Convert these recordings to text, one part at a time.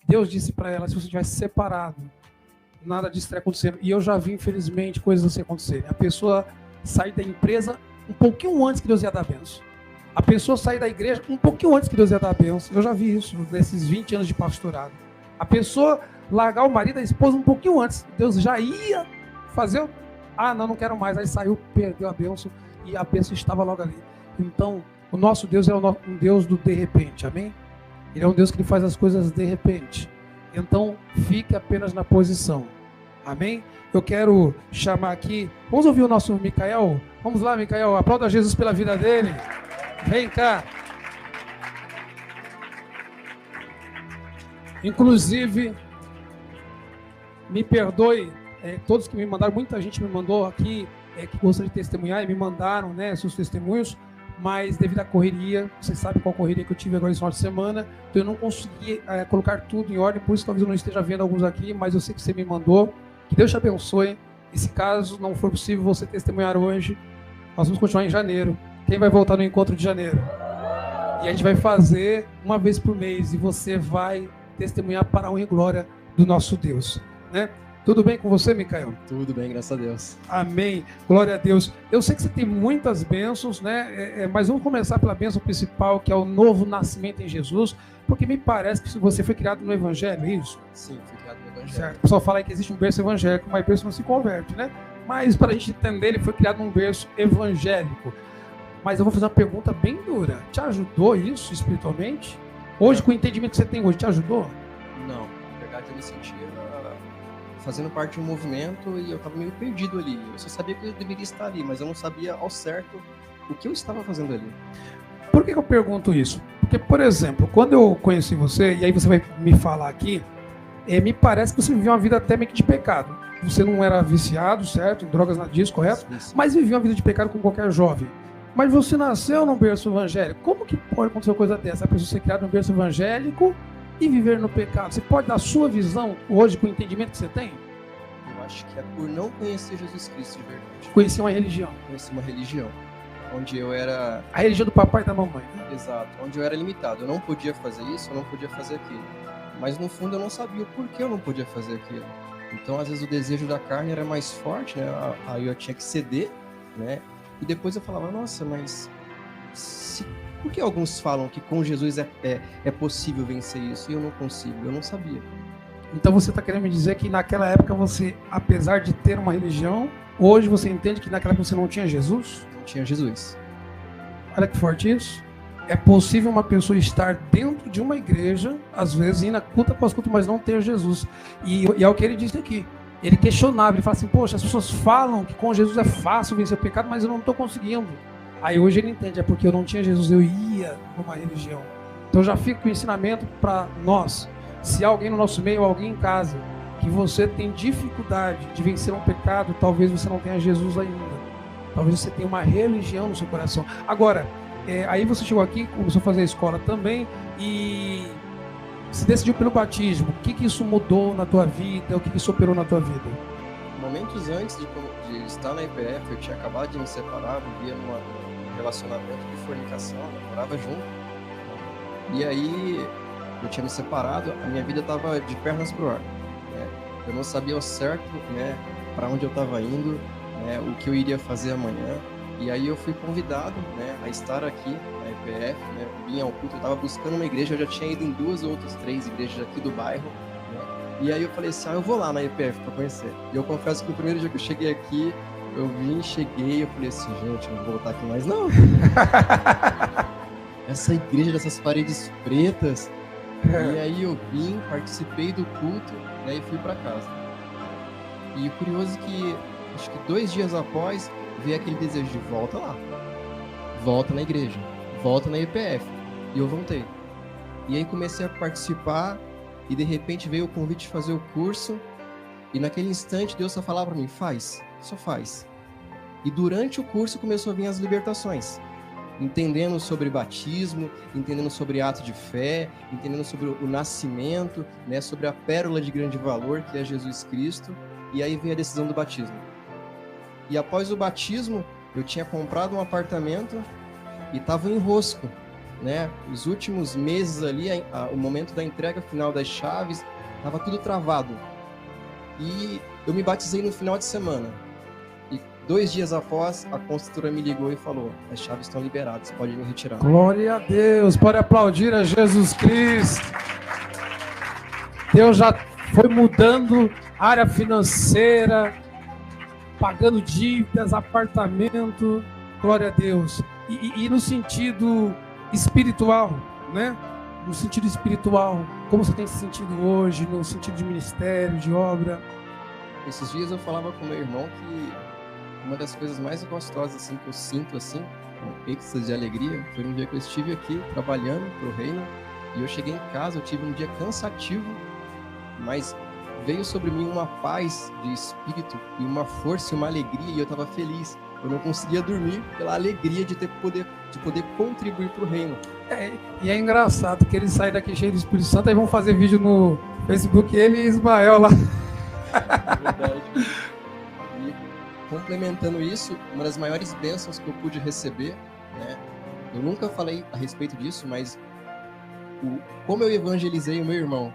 Deus disse para ela, se você tivesse separado, nada disso estaria acontecendo. E eu já vi, infelizmente, coisas assim acontecerem. A pessoa sai da empresa um pouquinho antes que Deus ia dar a benção. A pessoa sai da igreja um pouquinho antes que Deus ia dar a benção. Eu já vi isso nesses 20 anos de pastorado. A pessoa largar o marido e a esposa um pouquinho antes. Deus já ia fazer. Ah, não quero mais. Aí saiu, perdeu a benção e a benção estava logo ali. Então, o nosso Deus é um Deus do de repente, amém? Ele é um Deus que faz as coisas de repente. Então, fique apenas na posição. Amém? Eu quero chamar aqui. Vamos ouvir o nosso Micael? Vamos lá, Micael. Aplauda Jesus pela vida dele. Vem cá. Inclusive, me perdoe, todos que me mandaram, muita gente me mandou aqui que gostaria de testemunhar e me mandaram, né, seus testemunhos, mas devido à correria, vocês sabem qual correria que eu tive agora esse final de semana, então eu não consegui colocar tudo em ordem, por isso talvez eu não esteja vendo alguns aqui, mas eu sei que você me mandou. Que Deus te abençoe. E se caso não for possível você testemunhar hoje, nós vamos continuar em janeiro. Quem vai voltar no encontro de janeiro? E a gente vai fazer uma vez por mês e você vai testemunhar para a honra e glória do nosso Deus, né? Tudo bem com você, Micael? Tudo bem, graças a Deus. Amém. Glória a Deus. Eu sei que você tem muitas bênçãos, né? Mas vamos começar pela bênção principal, que é o novo nascimento em Jesus, porque me parece que você foi criado no Evangelho, é isso? Sim, fui criado no Evangelho. Certo. O pessoal fala que existe um berço evangélico, mas berço não se converte, né? Mas para a gente entender, ele foi criado num berço evangélico. Mas eu vou fazer uma pergunta bem dura. Te ajudou isso espiritualmente? Hoje, com o entendimento que você tem hoje, te ajudou? Não, na verdade eu me sentia fazendo parte de um movimento e eu estava meio perdido ali. Eu só sabia que eu deveria estar ali, mas eu não sabia ao certo o que eu estava fazendo ali. Por que eu pergunto isso? Porque, por exemplo, quando eu conheci você, e aí você vai me falar aqui, me parece que você viveu uma vida até meio que de pecado. Você não era viciado, certo? Em drogas, nada disso, correto? Sim. Mas vivia uma vida de pecado com qualquer jovem. Mas você nasceu num berço evangélico. Como que pode acontecer uma coisa dessa? A pessoa ser criada num berço evangélico e viver no pecado. Você pode dar a sua visão hoje com o entendimento que você tem? Eu acho que é por não conhecer Jesus Cristo de verdade. Conhecer uma religião. Conhecer uma religião, onde eu era... A religião do papai e da mamãe, né? Exato, onde eu era limitado. Eu não podia fazer isso, eu não podia fazer aquilo. Mas no fundo eu não sabia o porquê eu não podia fazer aquilo. Então às vezes o desejo da carne era mais forte, né? Aí eu tinha que ceder, né? E depois eu falava, nossa, mas... Por que alguns falam que com Jesus é possível vencer isso? E eu não consigo, eu não sabia. Então você está querendo me dizer que naquela época você, apesar de ter uma religião, hoje você entende que naquela época você não tinha Jesus? Não tinha Jesus. Olha que forte isso. É possível uma pessoa estar dentro de uma igreja, às vezes indo culto após culto, mas não ter Jesus. E é o que ele disse aqui. Ele questionava, ele fala assim, poxa, as pessoas falam que com Jesus é fácil vencer o pecado, mas eu não estou conseguindo. Aí hoje ele entende, é porque eu não tinha Jesus, eu ia numa religião. Então já fica o ensinamento para nós. Se há alguém no nosso meio, alguém em casa, que você tem dificuldade de vencer um pecado, talvez você não tenha Jesus ainda. Talvez você tenha uma religião no seu coração. Agora, aí você chegou aqui, começou a fazer a escola também e se decidiu pelo batismo. O que isso mudou na tua vida? O que isso operou na tua vida? Momentos antes de estar na IPF, eu tinha acabado de me separar, vivia num relacionamento de fornicação, eu morava junto. E aí, eu tinha me separado, a minha vida estava de pernas pro ar. Né? Eu não sabia ao certo, né, para onde eu estava indo, né, o que eu iria fazer amanhã. E aí eu fui convidado, né, a estar aqui na IPF, né, vim ao culto, eu estava buscando uma igreja, eu já tinha ido em 2 ou 3 igrejas aqui do bairro. Né? E aí eu falei assim, eu vou lá na IPF para conhecer. E eu confesso que o primeiro dia que eu cheguei aqui, eu cheguei, eu falei assim, gente, não vou voltar aqui mais não. Essa igreja dessas paredes pretas. E aí eu vim, participei do culto, né, e fui para casa. E o curioso é que, acho que 2 dias após, veio aquele desejo de volta lá. Volta na igreja. Volta na IPF. E eu voltei. E aí comecei a participar e de repente veio o convite de fazer o curso. E naquele instante Deus só falava para mim, faz, só faz. E durante o curso começou a vir as libertações. Entendendo sobre batismo, entendendo sobre ato de fé, entendendo sobre o nascimento, né, sobre a pérola de grande valor que é Jesus Cristo, e aí veio a decisão do batismo. E após o batismo, eu tinha comprado um apartamento e estava em enrosco, né? Os últimos meses ali, o momento da entrega final das chaves, estava tudo travado. E eu me batizei no final de semana. E 2 dias após, a construtora me ligou e falou: as chaves estão liberadas, pode me retirar. Glória a Deus, pode aplaudir a Jesus Cristo. Deus já foi mudando a área financeira, pagando dívidas, apartamento, glória a Deus. E no sentido espiritual, né? No sentido espiritual, como você tem se sentido hoje, no sentido de ministério, de obra? Esses dias eu falava com meu irmão que uma das coisas mais gostosas assim, que eu sinto assim, com êxtase de alegria, foi um dia que eu estive aqui trabalhando pro reino, e eu cheguei em casa, eu tive um dia cansativo, mas veio sobre mim uma paz de espírito e uma força e uma alegria, e eu estava feliz. Eu não conseguia dormir pela alegria de poder contribuir para o reino. E é engraçado que eles saem daqui cheios do Espírito Santo e vão fazer vídeo no Facebook, ele e Ismael lá. É verdade. E complementando isso, uma das maiores bênçãos que eu pude receber, né? Eu nunca falei a respeito disso, mas como eu evangelizei o meu irmão,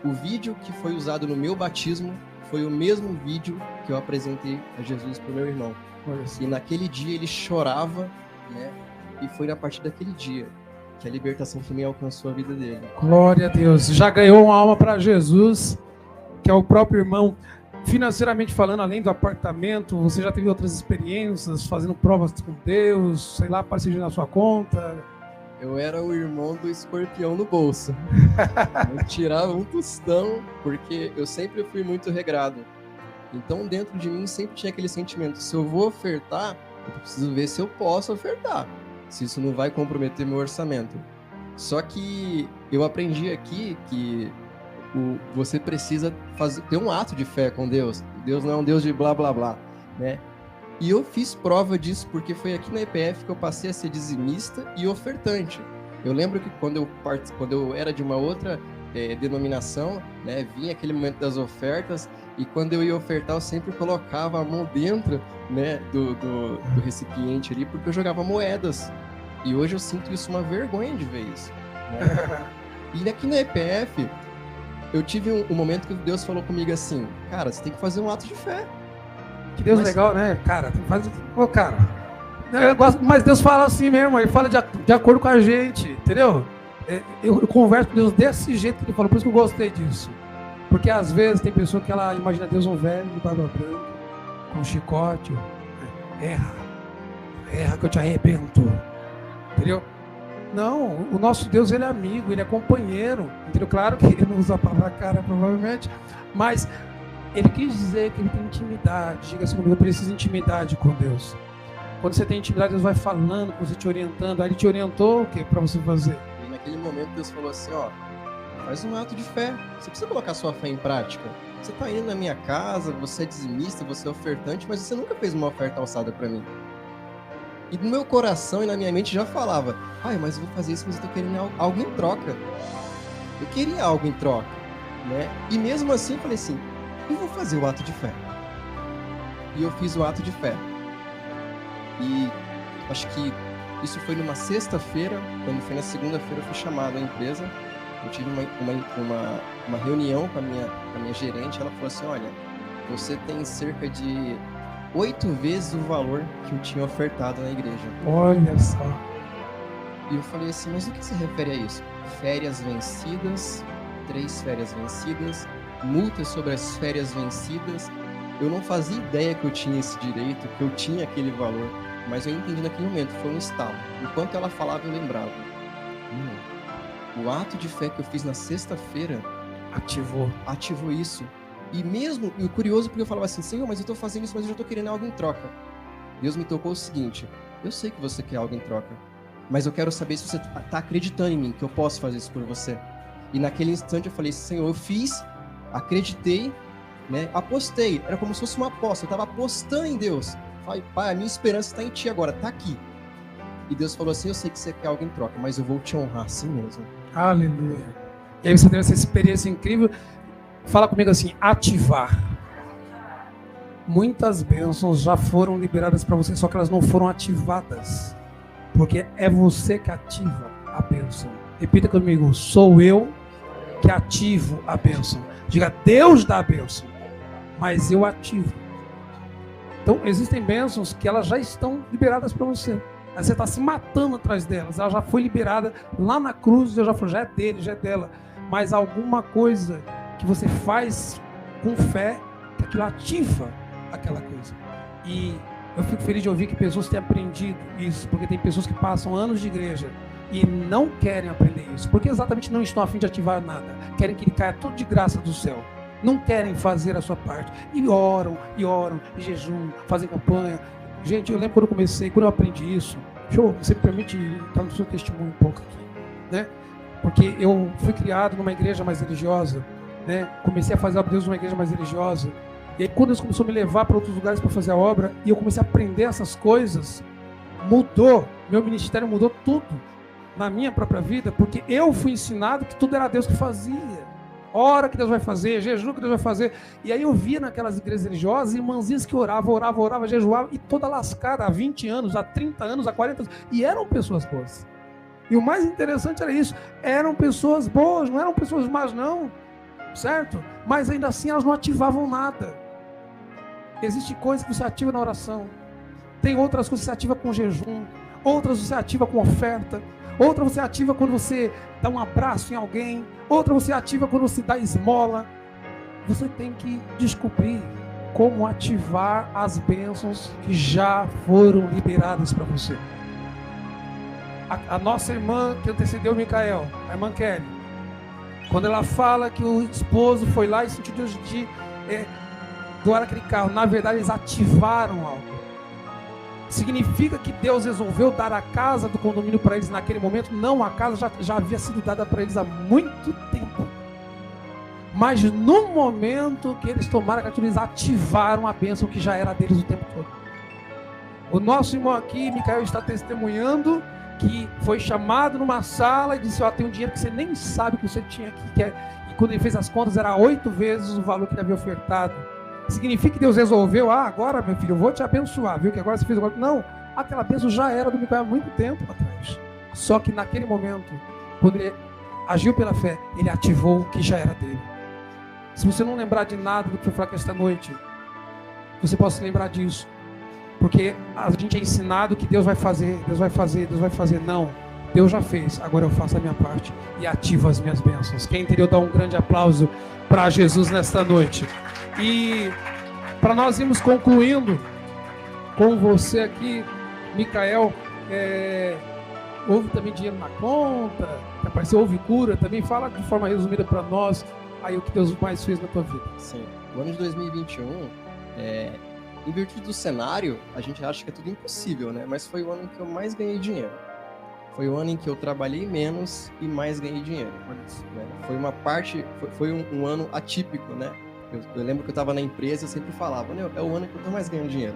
o vídeo que foi usado no meu batismo foi o mesmo vídeo que eu apresentei a Jesus para o meu irmão. E naquele dia ele chorava, né? E foi a partir daquele dia que a libertação também alcançou a vida dele. Glória a Deus. Já ganhou uma alma para Jesus, que é o próprio irmão. Financeiramente falando, além do apartamento, você já teve outras experiências, fazendo provas com Deus, sei lá, parceria na sua conta? Eu era o irmão do escorpião no bolso. Eu tirava um tostão, porque eu sempre fui muito regrado. Então, dentro de mim, sempre tinha aquele sentimento: se eu vou ofertar, eu preciso ver se eu posso ofertar, se isso não vai comprometer meu orçamento. Só que eu aprendi aqui que você precisa ter um ato de fé com Deus. Deus não é um Deus de blá, blá, blá, né? E eu fiz prova disso, porque foi aqui na EPF que eu passei a ser dizimista e ofertante. Eu lembro que quando eu era de uma outra denominação, né, vinha aquele momento das ofertas, e quando eu ia ofertar, eu sempre colocava a mão dentro, né, do recipiente ali, porque eu jogava moedas. E hoje eu sinto isso uma vergonha de ver isso, né? E aqui na EPF, eu tive um momento que Deus falou comigo assim: cara, você tem que fazer um ato de fé. Que Deus legal, né? Cara, tem que fazer... Ô, cara, eu gosto... mas Deus fala assim mesmo, ele fala de acordo com a gente, entendeu? Eu converso com Deus desse jeito que ele falou, por isso que eu gostei disso. Porque às vezes tem pessoa que ela imagina Deus um velho de barba branca, com um chicote, erra que eu te arrebento, entendeu? Não, o nosso Deus, ele é amigo, ele é companheiro, entendeu? Claro que ele não usa a palavra cara, provavelmente, mas ele quis dizer que ele tem intimidade. Diga assim comigo: eu preciso de intimidade com Deus. Quando você tem intimidade, Deus vai falando, você te orientando. Aí ele te orientou o que para você fazer? E naquele momento Deus falou assim: ó, faz um ato de fé. Você precisa colocar sua fé em prática. Você está indo na minha casa, você é dizimista, você é ofertante, mas você nunca fez uma oferta alçada para mim. E no meu coração e na minha mente já falava: mas eu vou fazer isso, mas eu estou querendo algo em troca. Eu queria algo em troca, né? E mesmo assim eu falei assim: eu vou fazer o ato de fé. E eu fiz o ato de fé. E acho que isso foi numa sexta-feira. Quando foi na segunda-feira eu fui chamado à empresa. Eu tive uma reunião com a minha gerente. Ela falou assim: olha, você tem cerca de 8 vezes o valor que eu tinha ofertado na igreja. Olha só. E eu falei assim: mas o que se refere a isso? Férias vencidas, 3 férias vencidas, multas sobre as férias vencidas. Eu não fazia ideia que eu tinha esse direito, que eu tinha aquele valor, mas eu entendi naquele momento, foi um estalo. Enquanto ela falava, eu lembrava: o ato de fé que eu fiz na sexta-feira ativou isso. E o curioso, porque eu falava assim: Senhor, mas eu estou fazendo isso, mas eu já estou querendo algo em troca. Deus me tocou o seguinte: eu sei que você quer algo em troca, mas eu quero saber se você está acreditando em mim, que eu posso fazer isso por você. E naquele instante eu falei: Senhor, eu fiz, acreditei, né? Apostei, era como se fosse uma aposta, eu estava apostando em Deus. Falei: Pai, a minha esperança está em Ti agora, está aqui. E Deus falou assim: eu sei que você quer algo em troca, mas eu vou te honrar assim mesmo. Aleluia. E aí você teve essa experiência incrível. Fala comigo assim: ativar. Muitas bênçãos já foram liberadas para você, só que elas não foram ativadas, porque é você que ativa. a bênção. Repita comigo, sou eu que ativo a bênção. Diga, Deus dá a bênção, mas eu ativo. Então, existem bênçãos que elas já estão liberadas para você. Mas você está se matando atrás delas. Ela já foi liberada lá na cruz, Deus já falou, já é dele, já é dela. Mas alguma coisa que você faz com fé, que aquilo ativa aquela coisa. E eu fico feliz de ouvir que pessoas têm aprendido isso, porque tem pessoas que passam anos de igreja e não querem aprender isso, porque exatamente não estão a fim de ativar nada. Querem que ele caia tudo de graça do céu. Não querem fazer a sua parte. E oram, e jejum, fazem campanha. Gente, eu lembro quando eu comecei, quando eu aprendi isso, você me permite dar no seu testemunho um pouco aqui, né? Porque eu fui criado numa igreja mais religiosa, né? Comecei a fazer a obra de Deus numa igreja mais religiosa. E aí quando Deus começou a me levar para outros lugares para fazer a obra, e eu comecei a aprender essas coisas, mudou, meu ministério mudou tudo na minha própria vida, porque eu fui ensinado que tudo era Deus que fazia. Ora que Deus vai fazer, jejum que Deus vai fazer. E aí eu via naquelas igrejas religiosas, irmãzinhas que oravam, jejuavam, e toda lascada, há 20 anos, há 30 anos, há 40 anos, e eram pessoas boas. E o mais interessante era isso, eram pessoas boas, não eram pessoas más não, certo? Mas ainda assim elas não ativavam nada. Existe coisas que você ativa na oração, tem outras coisas que você ativa com jejum, outras você ativa com oferta, outra você ativa quando você dá um abraço em alguém, outra você ativa quando você dá esmola. Você tem que descobrir como ativar as bênçãos que já foram liberadas para você. A nossa irmã que antecedeu o Micael, a irmã Kelly, quando ela fala que o esposo foi lá e sentiu Deus de doar aquele carro, na verdade eles ativaram algo. Significa que Deus resolveu dar a casa do condomínio para eles naquele momento? Não, a casa já havia sido dada para eles há muito tempo. Mas no momento que eles tomaram a atitude, eles ativaram a bênção que já era deles o tempo todo. O nosso irmão aqui, Micael, está testemunhando que foi chamado numa sala e disse, tem um dinheiro que você nem sabe que você tinha aqui. E quando ele fez as contas, era 8 vezes o valor que ele havia ofertado. Significa que Deus resolveu, agora, meu filho, eu vou te abençoar, viu? Que agora você fez agora. Não, aquela bênção já era do Micael há muito tempo atrás. Só que naquele momento, quando ele agiu pela fé, ele ativou o que já era dele. Se você não lembrar de nada do que foi falado esta noite, você pode se lembrar disso. Porque a gente é ensinado que Deus vai fazer, Deus vai fazer, Deus vai fazer. Não, Deus já fez, agora eu faço a minha parte e ativo as minhas bênçãos. Quem entendeu, dá um grande aplauso para Jesus nesta noite. E para nós irmos concluindo com você aqui, Micael, houve também dinheiro na conta, apareceu, houve cura também. Fala de forma resumida para nós aí o que Deus mais fez na tua vida. Sim, o ano de 2021, em virtude do cenário, a gente acha que é tudo impossível, né? Mas foi o ano em que eu mais ganhei dinheiro. Foi o ano em que eu trabalhei menos e mais ganhei dinheiro. Né? Foi uma parte, foi um ano atípico, né? Eu lembro que eu estava na empresa e eu sempre falava, é o ano que eu estou mais ganhando dinheiro.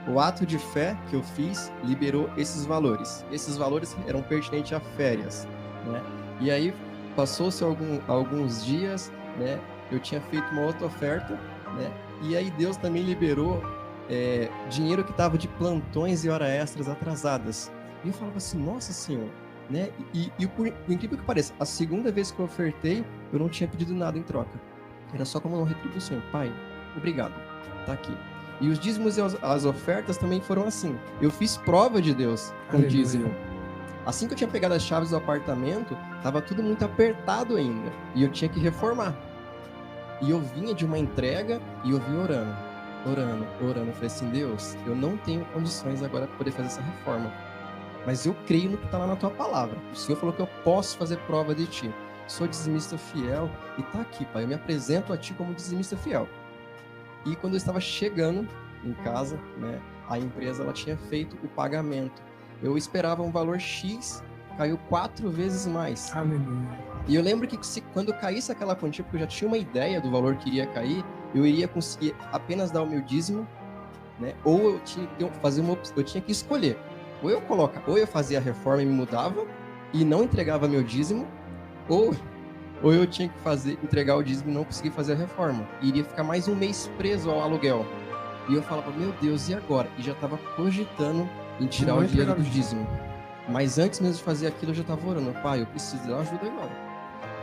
O ato de fé que eu fiz liberou esses valores. Esses valores eram pertinentes a férias, né? E aí, passou-se alguns dias, né? Eu tinha feito uma outra oferta, né? E aí Deus também liberou dinheiro que estava de plantões e horas extras atrasadas. E eu falava assim, nossa Senhor, né? E por incrível que pareça, a segunda vez que eu ofertei, eu não tinha pedido nada em troca. Era só como uma retribuição. Pai, obrigado, tá aqui. E os dízimos e as ofertas também foram assim. Eu fiz prova de Deus com o dízimo. Assim que eu tinha pegado as chaves do apartamento, estava tudo muito apertado ainda. E eu tinha que reformar. E eu vinha de uma entrega e eu vinha orando. Eu falei assim, Deus, eu não tenho condições agora para poder fazer essa reforma. Mas eu creio no que está lá na tua palavra. O Senhor falou que eu posso fazer prova de ti. Sou dizimista fiel e tá aqui, Pai, eu me apresento a ti como dizimista fiel. E quando eu estava chegando em casa, né, a empresa ela tinha feito o pagamento. Eu esperava um valor X, caiu 4 vezes mais. Aleluia. E eu lembro que quando caísse aquela quantia, porque eu já tinha uma ideia do valor que iria cair, eu iria conseguir apenas dar o meu dízimo, né, ou eu tinha que escolher. Ou eu fazia a reforma e me mudava e não entregava meu dízimo, ou eu tinha que entregar o dízimo e não conseguir fazer a reforma. E iria ficar mais um mês preso ao aluguel. E eu falava, meu Deus, e agora? E já estava cogitando em tirar o dinheiro do dízimo. Mas antes mesmo de fazer aquilo, eu já estava orando. Pai, eu preciso de ajuda agora.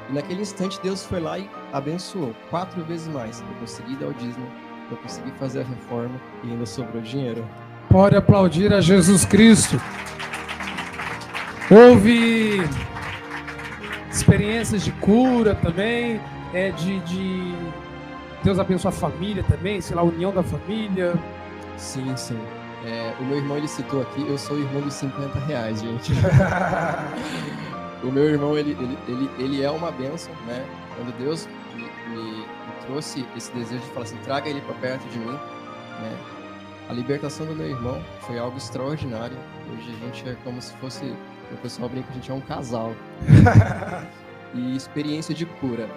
E naquele instante, Deus foi lá e abençoou 4 vezes mais. Eu consegui dar o dízimo, eu consegui fazer a reforma e ainda sobrou dinheiro. Pode aplaudir a Jesus Cristo. Houve experiências de cura também, de Deus abençoar a família também, sei lá, a união da família. Sim, sim. O meu irmão, ele citou aqui, eu sou o irmão dos R$50, gente. O meu irmão, ele é uma bênção, né? Quando Deus me trouxe esse desejo de falar assim, traga ele para perto de mim, né? A libertação do meu irmão foi algo extraordinário. Hoje a gente é como se fosse, o pessoal brinca que a gente é um casal. E experiência de cura.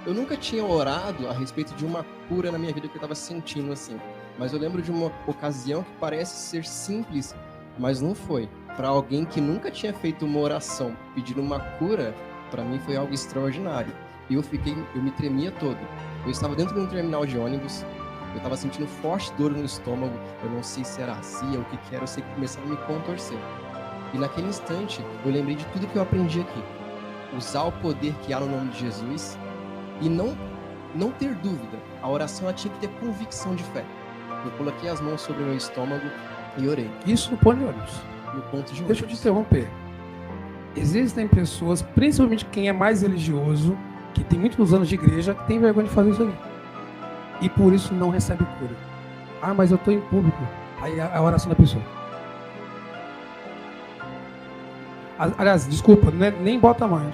Eu nunca tinha orado a respeito de uma cura na minha vida que eu estava sentindo assim. Mas eu lembro de uma ocasião que parece ser simples, mas não foi. Para alguém que nunca tinha feito uma oração pedindo uma cura, para mim foi algo extraordinário. E eu me tremia todo. Eu estava dentro de um terminal de ônibus, eu estava sentindo forte dor no estômago, eu não sei se era azia, o que era, eu sei que começava a me contorcer. E naquele instante, eu lembrei de tudo que eu aprendi aqui. Usar o poder que há no nome de Jesus e não ter dúvida. A oração ela tinha que ter convicção de fé. Eu coloquei as mãos sobre o meu estômago e orei. Isso no ponto de ônibus. No ponto de ônibus. Deixa eu te interromper. Existem pessoas, principalmente quem é mais religioso, que tem muitos anos de igreja, que tem vergonha de fazer isso aí. E por isso não recebe cura. Ah, mas eu estou em público. Aí é a oração da pessoa. Aliás, desculpa, nem bota mais.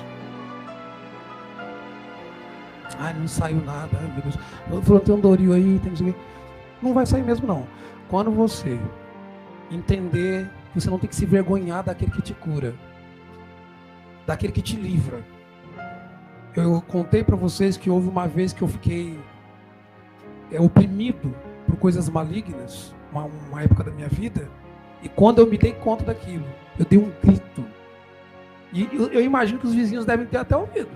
Ah, não saiu nada. Ai, meu Deus. Eu falei, tem um Doril aí, tem isso aqui. Não vai sair mesmo, não. Quando você entender que você não tem que se vergonhar daquele que te cura, daquele que te livra. Eu contei para vocês que houve uma vez que eu fiquei oprimido por coisas malignas, uma época da minha vida, e quando eu me dei conta daquilo, eu dei um grito. E eu imagino que os vizinhos devem ter até ouvido,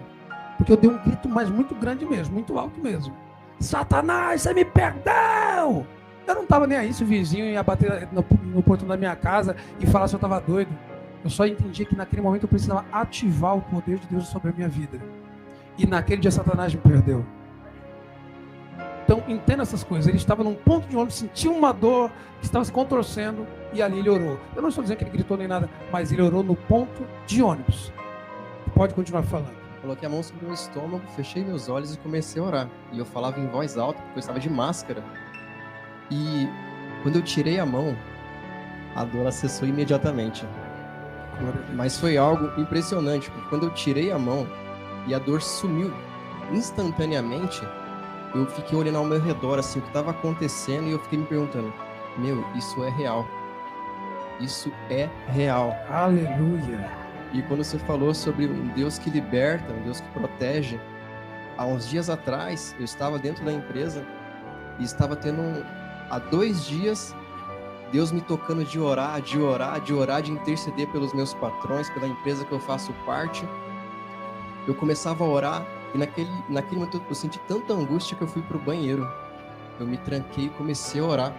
porque eu dei um grito, mas muito grande mesmo, muito alto mesmo. Satanás, você me perdeu! Eu não estava nem aí se o vizinho ia bater no portão da minha casa e falar se eu estava doido. Eu só entendi que naquele momento eu precisava ativar o poder de Deus sobre a minha vida. E naquele dia Satanás me perdeu. Então entenda essas coisas. Ele estava num ponto de ônibus, sentiu uma dor, estava se contorcendo e ali ele orou. Eu não estou dizendo que ele gritou nem nada, mas ele orou no ponto de ônibus. Pode continuar falando. Coloquei a mão sobre o meu estômago, fechei meus olhos e comecei a orar. E eu falava em voz alta, porque eu estava de máscara. E quando eu tirei a mão, a dor acessou imediatamente. Mas foi algo impressionante, porque quando eu tirei a mão e a dor sumiu instantaneamente, eu fiquei olhando ao meu redor, assim, o que estava acontecendo, e eu fiquei me perguntando, isso é real. Isso é real. Aleluia. E quando você falou sobre um Deus que liberta, um Deus que protege, há uns dias atrás, eu estava dentro da empresa e estava tendo, há 2 dias, Deus me tocando de orar, de interceder pelos meus patrões, pela empresa que eu faço parte. Eu começava a orar e naquele momento eu senti tanta angústia que eu fui para o banheiro. Eu me tranquei e comecei a orar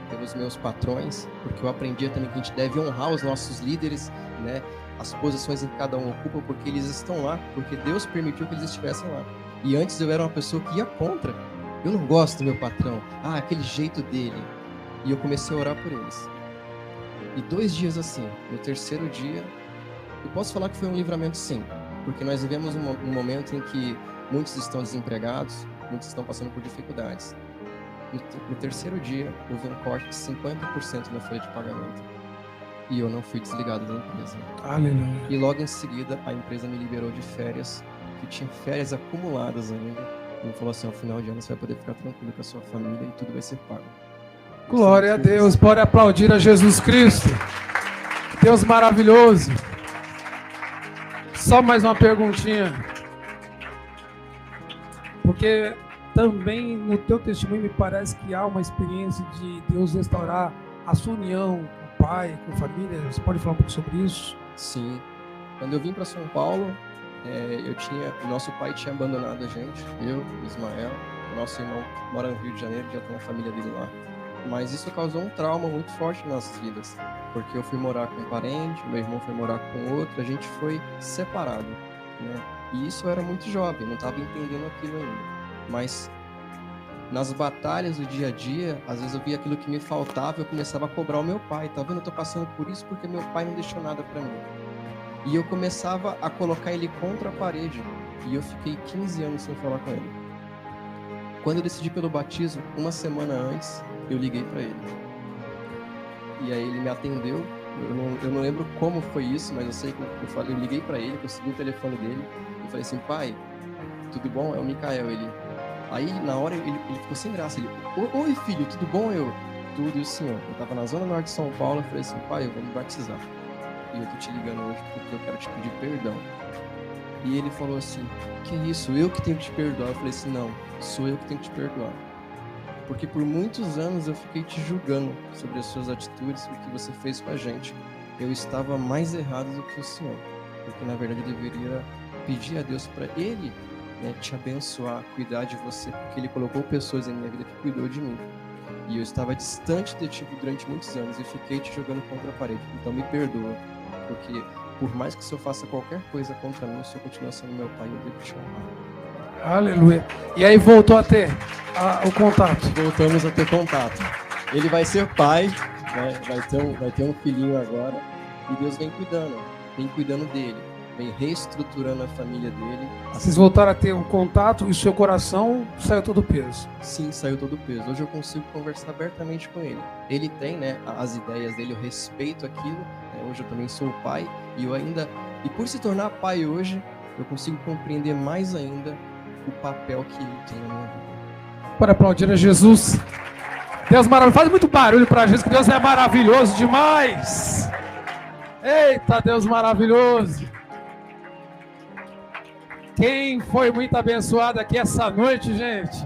pelos meus patrões, porque eu aprendi também que a gente deve honrar os nossos líderes, né? As posições em que cada um ocupa, porque eles estão lá, porque Deus permitiu que eles estivessem lá. E antes eu era uma pessoa que ia contra. Eu não gosto do meu patrão. Aquele jeito dele. E eu comecei a orar por eles. E 2 dias assim, no 3º dia, eu posso falar que foi um livramento sim, porque nós vivemos um momento em que muitos estão desempregados, muitos estão passando por dificuldades. No 3º dia, houve um corte de 50% na folha de pagamento. E eu não fui desligado da empresa. Aleluia. E logo em seguida, a empresa me liberou de férias, que tinha férias acumuladas ainda. E me falou assim, ao final de ano você vai poder ficar tranquilo com a sua família e tudo vai ser pago. Glória a Deus, pode aplaudir a Jesus Cristo. Deus maravilhoso. Só mais uma perguntinha. Porque também no teu testemunho me parece que há uma experiência de Deus restaurar a sua união com o pai, com a família. Você pode falar um pouco sobre isso? Sim. Quando eu vim para São Paulo, o nosso pai tinha abandonado a gente, eu, Ismael, o nosso irmão mora no Rio de Janeiro, já tem a família dele lá. Mas isso causou um trauma muito forte nas nossas vidas, porque eu fui morar com um parente, meu irmão foi morar com outro, a gente foi separado, né? E isso eu era muito jovem, não estava entendendo aquilo ainda. Mas nas batalhas do dia a dia, às vezes eu via aquilo que me faltava, eu começava a cobrar o meu pai. Tá vendo? Eu tô passando por isso porque meu pai não deixou nada para mim. E eu começava a colocar ele contra a parede. E eu fiquei 15 anos sem falar com ele. Quando eu decidi pelo batismo, uma semana antes, eu liguei para ele. E aí ele me atendeu. Eu não lembro como foi isso, mas eu sei que eu liguei para ele, consegui o telefone dele. Eu falei assim: pai, tudo bom? É o Micael. Aí, na hora, ele ficou sem graça. Ele: oi, filho, tudo bom? Tudo, e o senhor? Eu tava na zona norte de São Paulo, eu falei assim: pai, eu vou me batizar. E eu tô te ligando hoje porque eu quero te pedir perdão. E ele falou assim: que isso? Eu que tenho que te perdoar? Eu falei assim: não, sou eu que tenho que te perdoar. Porque por muitos anos eu fiquei te julgando sobre as suas atitudes, o que você fez com a gente. Eu estava mais errado do que o senhor. Porque, na verdade, eu deveria pedir a Deus para ele, né, te abençoar, cuidar de você, porque ele colocou pessoas em minha vida que cuidou de mim. E eu estava distante de ti durante muitos anos e fiquei te jogando contra a parede. Então me perdoa, porque por mais que o senhor faça qualquer coisa contra mim, o senhor continua sendo meu pai e eu devo te honrar. Aleluia. E aí voltou a ter o contato. Voltamos a ter contato. Ele vai ser pai, né, vai ter um filhinho agora, e Deus vem cuidando dele. Vem reestruturando a família dele. Vocês voltaram a ter um contato e o seu coração saiu todo o peso? Sim, saiu todo o peso. Hoje eu consigo conversar abertamente com ele. Ele tem, né, as ideias dele, eu respeito aquilo. Né? Hoje eu também sou pai e por se tornar pai hoje, eu consigo compreender mais ainda o papel que ele tem na minha vida. Para aplaudir a Jesus. Deus maravilhoso. Faz muito barulho para Jesus, que Deus é maravilhoso demais. Eita, Deus maravilhoso. Quem foi muito abençoado aqui essa noite, gente?